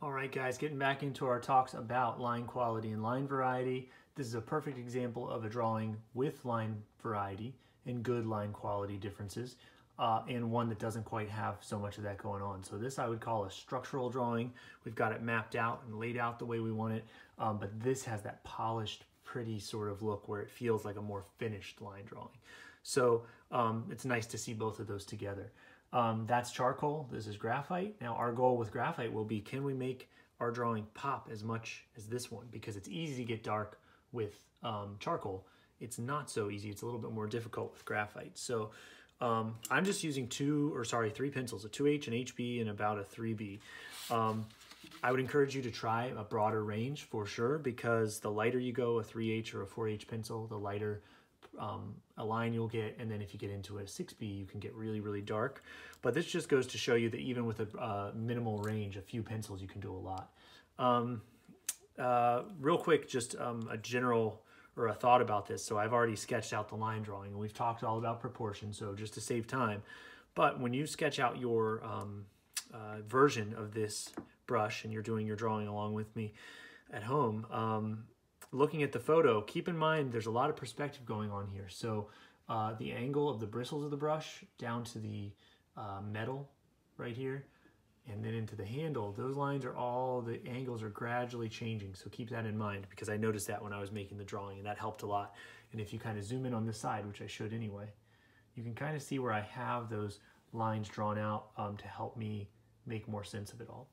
All right, guys, getting back into our talks about line quality and line variety. This is a perfect example of a drawing with line variety and good line quality differences, and one that doesn't quite have so much of that going on. So this I would call a structural drawing. We've got it mapped out and laid out the way we want it, but this has that polished, pretty sort of look where it feels like a more finished line drawing. So it's nice to see both of those together. That's charcoal, this is graphite. Now our goal with graphite will be, can we make our drawing pop as much as this one? Because it's easy to get dark with charcoal. It's not so easy, it's a little bit more difficult with graphite. So I'm just using three pencils, a 2H, an HB, and about a 3B. I would encourage you to try a broader range for sure, because the lighter you go, a 3H or a 4H pencil, the lighter a line you'll get, and then if you get into a 6B, you can get really, really dark. But this just goes to show you that even with a minimal range, a few pencils, you can do a lot. Real quick, just a general or a thought about this. So I've already sketched out the line drawing, and we've talked all about proportion, so just to save time. But when you sketch out your version of this brush and you're doing your drawing along with me at home, looking at the photo, keep in mind there's a lot of perspective going on here. So the angle of the bristles of the brush down to the metal right here and then into the handle, those lines are all, the angles are gradually changing. So keep that in mind, because I noticed that when I was making the drawing, and that helped a lot. And if you kind of zoom in on this side, which I should anyway, you can kind of see where I have those lines drawn out to help me make more sense of it all.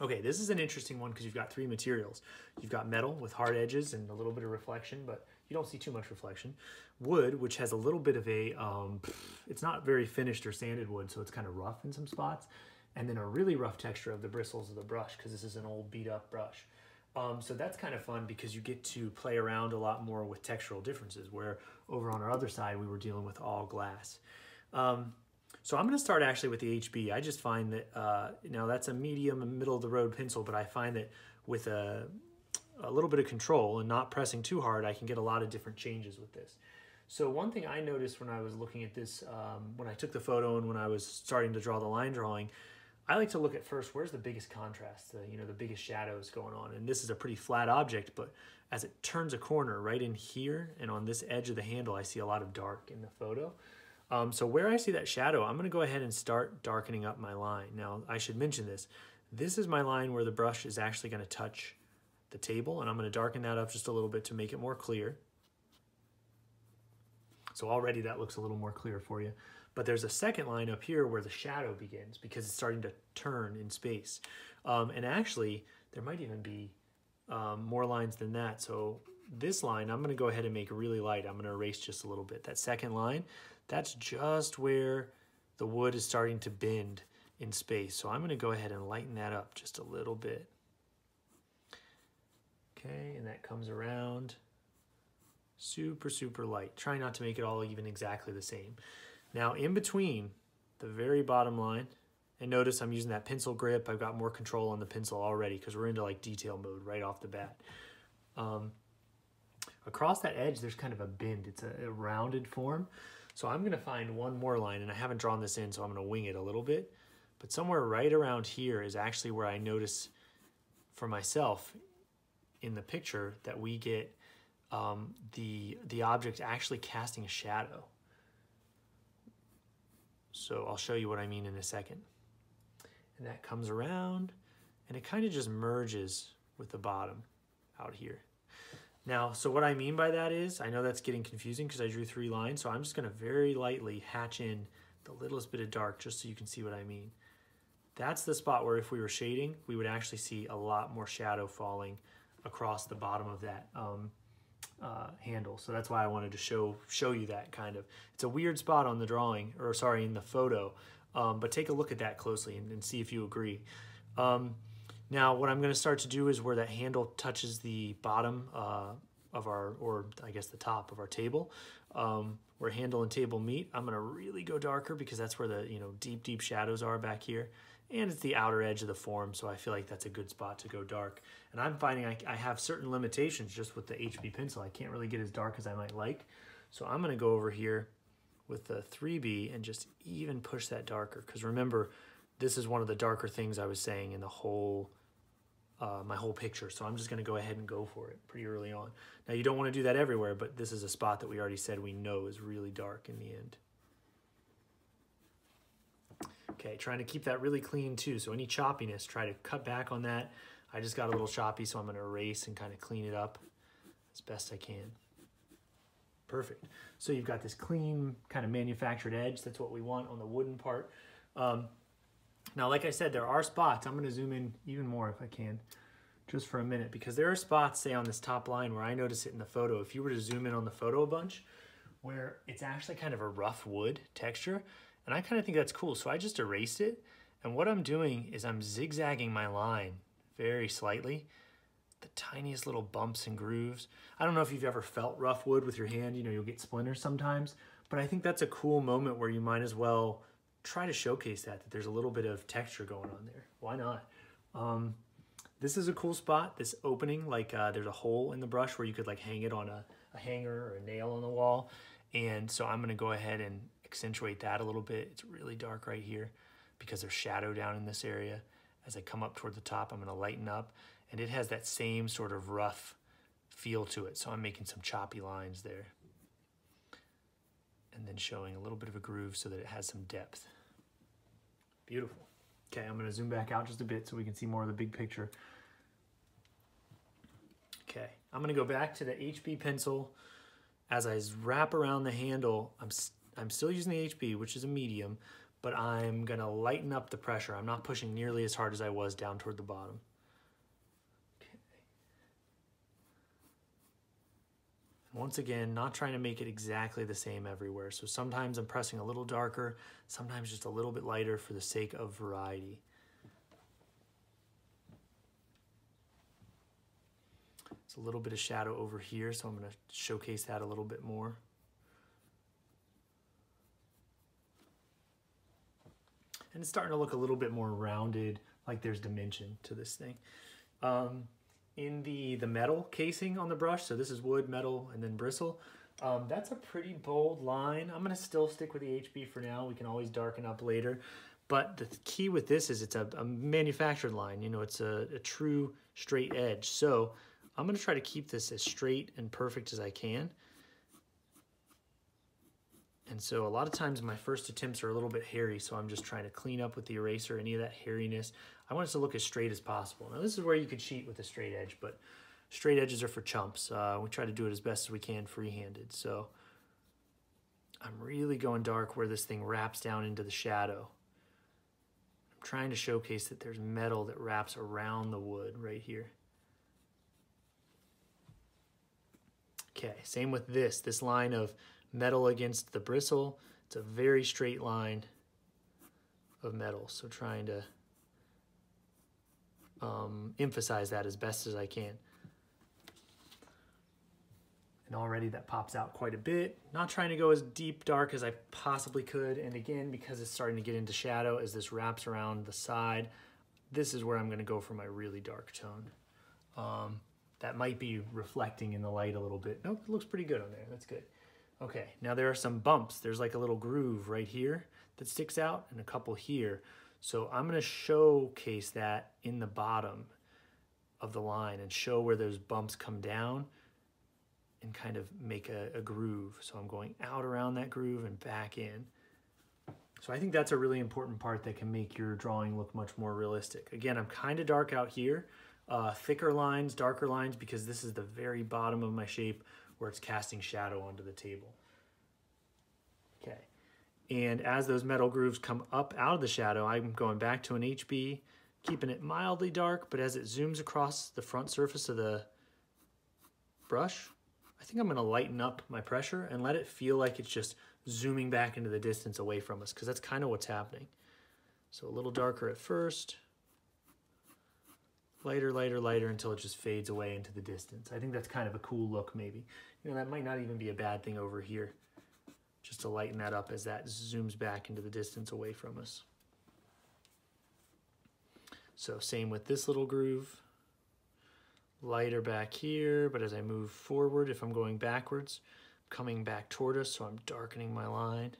Okay, this is an interesting one because you've got three materials. You've got metal with hard edges and a little bit of reflection, but you don't see too much reflection. Wood, which has a little bit of a, it's not very finished or sanded wood, so it's kind of rough in some spots. And then a really rough texture of the bristles of the brush, because this is an old beat up brush. So that's kind of fun because you get to play around a lot more with textural differences, where over on our other side, we were dealing with all glass. So I'm going to start actually with the HB. I just find that, now that's a medium and middle of the road pencil, but I find that with a little bit of control and not pressing too hard, I can get a lot of different changes with this. So one thing I noticed when I was looking at this, when I took the photo and when I was starting to draw the line drawing, I like to look at first, where's the biggest contrast, the biggest shadows going on. And this is a pretty flat object, but as it turns a corner right in here and on this edge of the handle, I see a lot of dark in the photo. So where I see that shadow, I'm going to go ahead and start darkening up my line. Now, I should mention this. This is my line where the brush is actually going to touch the table, and I'm going to darken that up just a little bit to make it more clear. So already that looks a little more clear for you. But there's a second line up here where the shadow begins, because it's starting to turn in space. And actually, there might even be more lines than that. So this line, I'm going to go ahead and make really light. I'm going to erase just a little bit. That second line, that's just where the wood is starting to bend in space. So I'm going to go ahead and lighten that up just a little bit. Okay, and that comes around super, super light. Try not to make it all even exactly the same. Now in between the very bottom line, and notice I'm using that pencil grip. I've got more control on the pencil already because we're into like detail mode right off the bat. Across that edge, there's kind of a bend. It's a rounded form. So I'm going to find one more line, and I haven't drawn this in, so I'm going to wing it a little bit. But somewhere right around here is actually where I notice for myself in the picture that we get the object actually casting a shadow. So I'll show you what I mean in a second. And that comes around, and it kind of just merges with the bottom out here. Now, so what I mean by that is, I know that's getting confusing because I drew three lines, so I'm just going to very lightly hatch in the littlest bit of dark just so you can see what I mean. That's the spot where if we were shading, we would actually see a lot more shadow falling across the bottom of that handle. So that's why I wanted to show you that kind of. It's a weird spot on the drawing, or sorry, in the photo, but take a look at that closely and see if you agree. Now what I'm going to start to do is where that handle touches the bottom of our, or I guess the top of our table, where handle and table meet, I'm going to really go darker because that's where the deep, deep shadows are back here. And it's the outer edge of the form, so I feel like that's a good spot to go dark. And I'm finding I have certain limitations just with the HB pencil. I can't really get as dark as I might like. So I'm going to go over here with the 3B and just even push that darker. Because remember, this is one of the darker things I was saying in the whole my whole picture. So I'm just going to go ahead and go for it pretty early on. Now you don't want to do that everywhere, but this is a spot that we already said we know is really dark in the end. Okay, trying to keep that really clean too. So any choppiness, try to cut back on that. I just got a little choppy, so I'm going to erase and kind of clean it up as best I can. Perfect. So you've got this clean kind of manufactured edge. That's what we want on the wooden part. Now, like I said, there are spots. I'm going to zoom in even more if I can, just for a minute, because there are spots, say on this top line, where I notice it in the photo. If you were to zoom in on the photo a bunch, where it's actually kind of a rough wood texture, and I kind of think that's cool. So I just erased it, and what I'm doing is I'm zigzagging my line very slightly, the tiniest little bumps and grooves. I don't know if you've ever felt rough wood with your hand. You know, you'll get splinters sometimes, but I think that's a cool moment where you might as well try to showcase that there's a little bit of texture going on there. Why not? This is a cool spot, this opening, like there's a hole in the brush where you could like hang it on a hanger or a nail on the wall. And so I'm gonna go ahead and accentuate that a little bit. It's really dark right here because there's shadow down in this area. As I come up toward the top, I'm gonna lighten up, and it has that same sort of rough feel to it. So I'm making some choppy lines there. And then showing a little bit of a groove so that it has some depth. Beautiful. Okay, I'm gonna zoom back out just a bit so we can see more of the big picture. Okay, I'm gonna go back to the HB pencil. As I wrap around the handle, I'm still using the HB, which is a medium, but I'm gonna lighten up the pressure. I'm not pushing nearly as hard as I was down toward the bottom. Once again, not trying to make it exactly the same everywhere. So sometimes I'm pressing a little darker, sometimes just a little bit lighter for the sake of variety. It's a little bit of shadow over here, so I'm going to showcase that a little bit more. And it's starting to look a little bit more rounded, like there's dimension to this thing. In the metal casing on the brush, so this is wood, metal, and then bristle, that's a pretty bold line. I'm gonna still stick with the HB for now. We can always darken up later. But the key with this is it's a manufactured line. You know, it's a true straight edge. So I'm gonna try to keep this as straight and perfect as I can. And so a lot of times my first attempts are a little bit hairy, so I'm just trying to clean up with the eraser any of that hairiness. I want it to look as straight as possible. Now this is where you could cheat with a straight edge, but straight edges are for chumps. We try to do it as best as we can free-handed. So I'm really going dark where this thing wraps down into the shadow. I'm trying to showcase that there's metal that wraps around the wood right here. Okay, same with this line of metal against the bristle. It's a very straight line of metal, so trying to emphasize that as best as I can. And already that pops out quite a bit. Not trying to go as deep dark as I possibly could, and again, because it's starting to get into shadow as this wraps around the side, this is where I'm going to go for my really dark tone. That might be reflecting in the light a little bit. Nope, it looks pretty good on there. That's good. Okay, now there are some bumps. There's like a little groove right here that sticks out and a couple here. So I'm gonna showcase that in the bottom of the line and show where those bumps come down and kind of make a groove. So I'm going out around that groove and back in. So I think that's a really important part that can make your drawing look much more realistic. Again, I'm kind of dark out here. Thicker lines, darker lines, because this is the very bottom of my shape where it's casting shadow onto the table. Okay, and as those metal grooves come up out of the shadow, I'm going back to an HB, keeping it mildly dark, but as it zooms across the front surface of the brush, I think I'm gonna lighten up my pressure and let it feel like it's just zooming back into the distance away from us, because that's kind of what's happening. So a little darker at first, lighter, lighter, lighter, until it just fades away into the distance. I think that's kind of a cool look maybe. You know, that might not even be a bad thing over here, just to lighten that up as that zooms back into the distance away from us. So same with this little groove. Lighter back here, but as I move forward, if I'm going backwards, coming back toward us, so I'm darkening my line.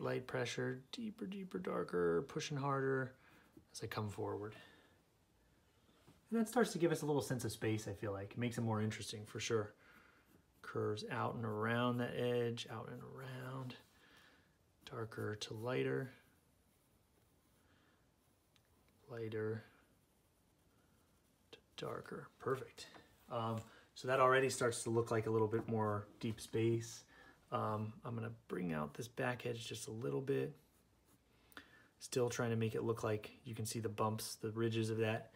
light pressure, deeper, darker, pushing harder as I come forward. And that starts to give us a little sense of space, I feel like. It makes it more interesting for sure. Curves out and around the edge, out and around. Darker to lighter. Lighter to darker. Perfect. So that already starts to look like a little bit more deep space. I'm going to bring out this back edge just a little bit. Still trying to make it look like you can see the bumps, the ridges of that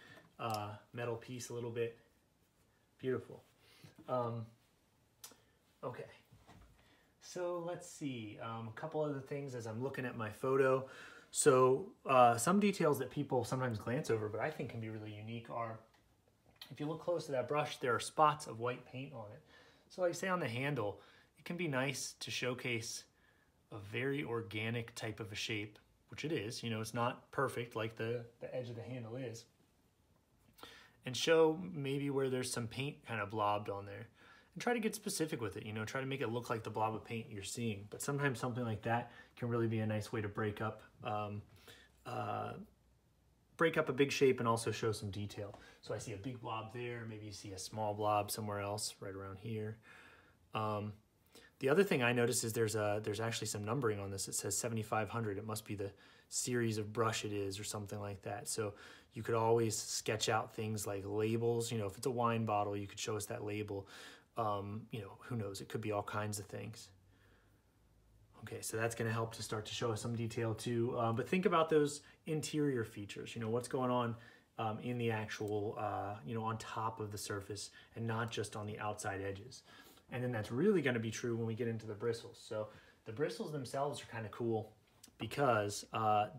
metal piece a little bit. Beautiful. Okay. So let's see. A couple other things as I'm looking at my photo. So some details that people sometimes glance over, but I think can be really unique are, if you look close to that brush, there are spots of white paint on it. So like say on the handle, it can be nice to showcase a very organic type of a shape, which it is. You know, it's not perfect like the edge of the handle is. And show maybe where there's some paint kind of blobbed on there. And try to get specific with it, you know, try to make it look like the blob of paint you're seeing. But sometimes something like that can really be a nice way to break up a big shape and also show some detail. So I see a big blob there, maybe you see a small blob somewhere else, right around here. The other thing I noticed is there's actually some numbering on this. It says 7,500. It must be the series of brush it is or something like that. So you could always sketch out things like labels. You know, if it's a wine bottle, you could show us that label. You know, who knows? It could be all kinds of things. Okay, so that's going to help to start to show us some detail too. But think about those interior features. You know, what's going on in the actual, you know, on top of the surface and not just on the outside edges. And then that's really going to be true when we get into the bristles. So the bristles themselves are kind of cool because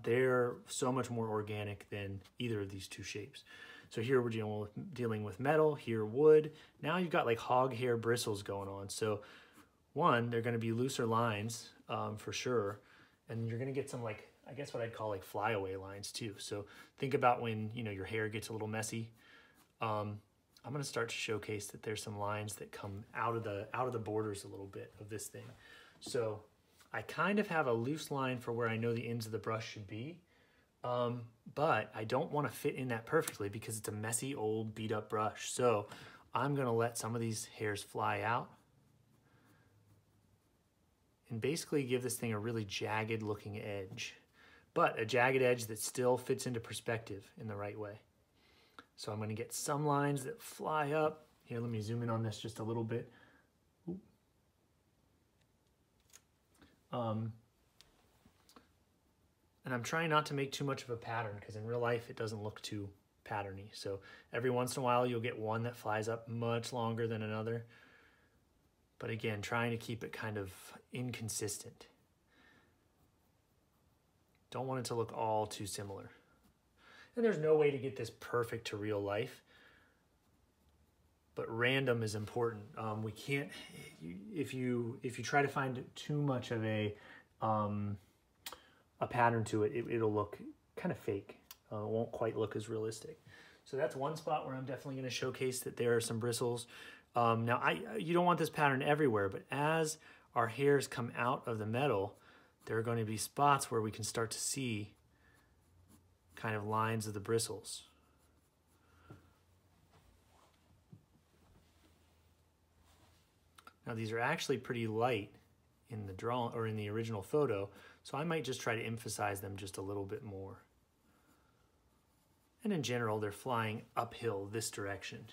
they're so much more organic than either of these two shapes. So here we're dealing with metal, here wood. Now you've got like hog hair bristles going on. So one, they're going to be looser lines for sure. And you're going to get some like, I guess what I'd call like flyaway lines too. So think about when, you know, your hair gets a little messy. I'm going to start to showcase that there's some lines that come out of the borders a little bit of this thing. So I kind of have a loose line for where I know the ends of the brush should be. But I don't want to fit in that perfectly because it's a messy old beat up brush. So I'm going to let some of these hairs fly out and basically give this thing a really jagged looking edge, but a jagged edge that still fits into perspective in the right way. So I'm going to get some lines that fly up. Here, let me zoom in on this just a little bit. And I'm trying not to make too much of a pattern because in real life it doesn't look too patterny. So every once in a while you'll get one that flies up much longer than another. But again, trying to keep it kind of inconsistent. Don't want it to look all too similar. And there's no way to get this perfect to real life. But random is important. We can't, if you try to find too much of a pattern to it, it'll look kind of fake. It won't quite look as realistic. So that's one spot where I'm definitely going to showcase that there are some bristles. Now, you don't want this pattern everywhere, but as our hairs come out of the metal, there are going to be spots where we can start to see kind of lines of the bristles. Now, these are actually pretty light in the drawing or in the original photo, so I might just try to emphasize them just a little bit more. And in general, they're flying uphill this direction.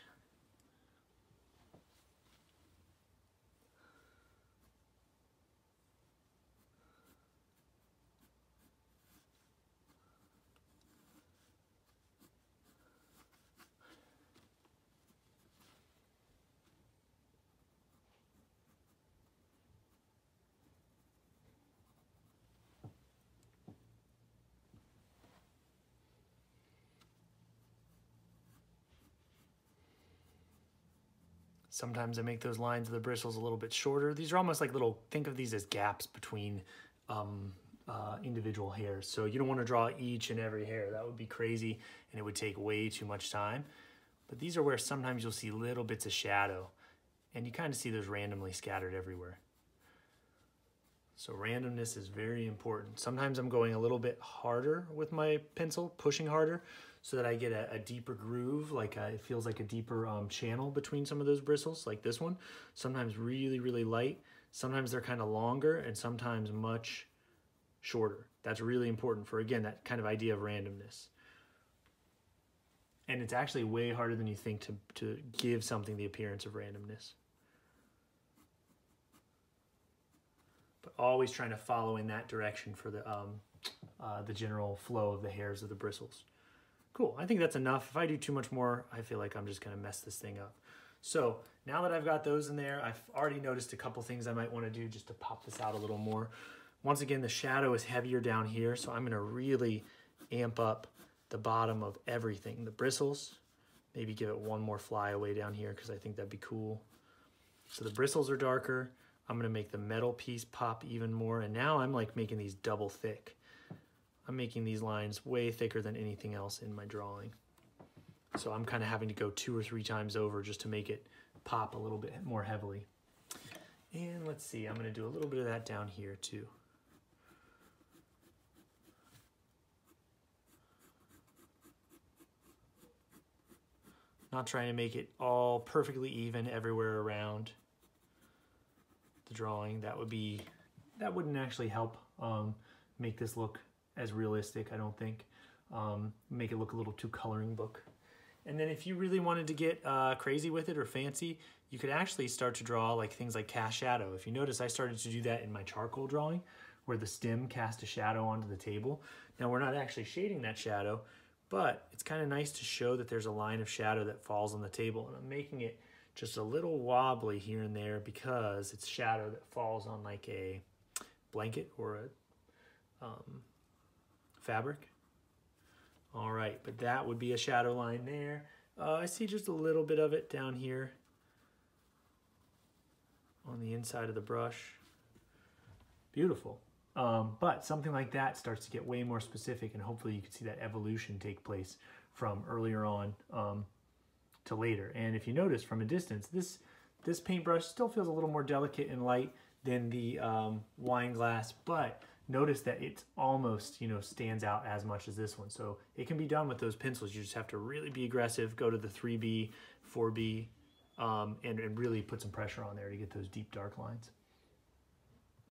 Sometimes I make those lines of the bristles a little bit shorter. These are almost like little, think of these as gaps between individual hairs. So you don't want to draw each and every hair. That would be crazy and it would take way too much time. But these are where sometimes you'll see little bits of shadow and you kind of see those randomly scattered everywhere. So randomness is very important. Sometimes I'm going a little bit harder with my pencil, pushing harder, so that I get a deeper groove, like it feels like a deeper channel between some of those bristles, like this one. Sometimes really, really light. Sometimes they're kind of longer, and sometimes much shorter. That's really important for, again, that kind of idea of randomness. And it's actually way harder than you think to give something the appearance of randomness. But always trying to follow in that direction for the general flow of the hairs of the bristles. Cool, I think that's enough. If I do too much more, I feel like I'm just gonna mess this thing up. So now that I've got those in there, I've already noticed a couple things I might wanna do just to pop this out a little more. Once again, the shadow is heavier down here, so I'm gonna really amp up the bottom of everything. The bristles, maybe give it one more flyaway down here because I think that'd be cool. So the bristles are darker. I'm gonna make the metal piece pop even more, and now I'm like making these double thick. I'm making these lines way thicker than anything else in my drawing. So I'm kind of having to go 2 or 3 times over just to make it pop a little bit more heavily. And let's see, I'm gonna do a little bit of that down here too. Not trying to make it all perfectly even everywhere around the drawing. That wouldn't actually help make this look as realistic, I don't think. Make it look a little too coloring book. And then if you really wanted to get crazy with it or fancy, you could actually start to draw like things like cast shadow. If you notice, I started to do that in my charcoal drawing where the stem cast a shadow onto the table. Now we're not actually shading that shadow, but it's kind of nice to show that there's a line of shadow that falls on the table. And I'm making it just a little wobbly here and there because it's shadow that falls on like a blanket or a fabric. All right, but that would be a shadow line there. I see just a little bit of it down here on the inside of the brush. Beautiful. But something like that starts to get way more specific, and hopefully you can see that evolution take place from earlier on to later. And if you notice from a distance, this paintbrush still feels a little more delicate and light than the wine glass, but notice that it almost, stands out as much as this one. So it can be done with those pencils. You just have to really be aggressive, go to the 3B, 4B, and really put some pressure on there to get those deep dark lines.